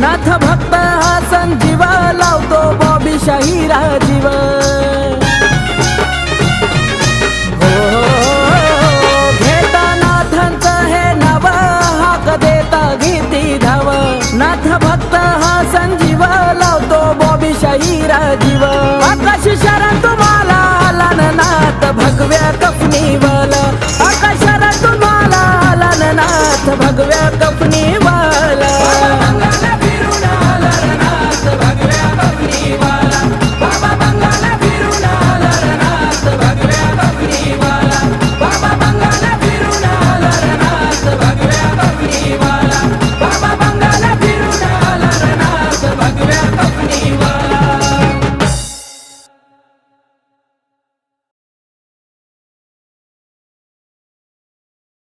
नाथ भक्त हा संजीव लावतो बॉबी शाहीरा जीव घेता नाथांचं हे नाव हाक देता गीती धाव नाथ भक्त हा संजीव लावतो बॉबी शाहीरा जीव आकाश शरण तुम्हाला आला नाथ भगव्या कफनीवाला आकाश शरण तुम्हाला आला नाथ भगव्या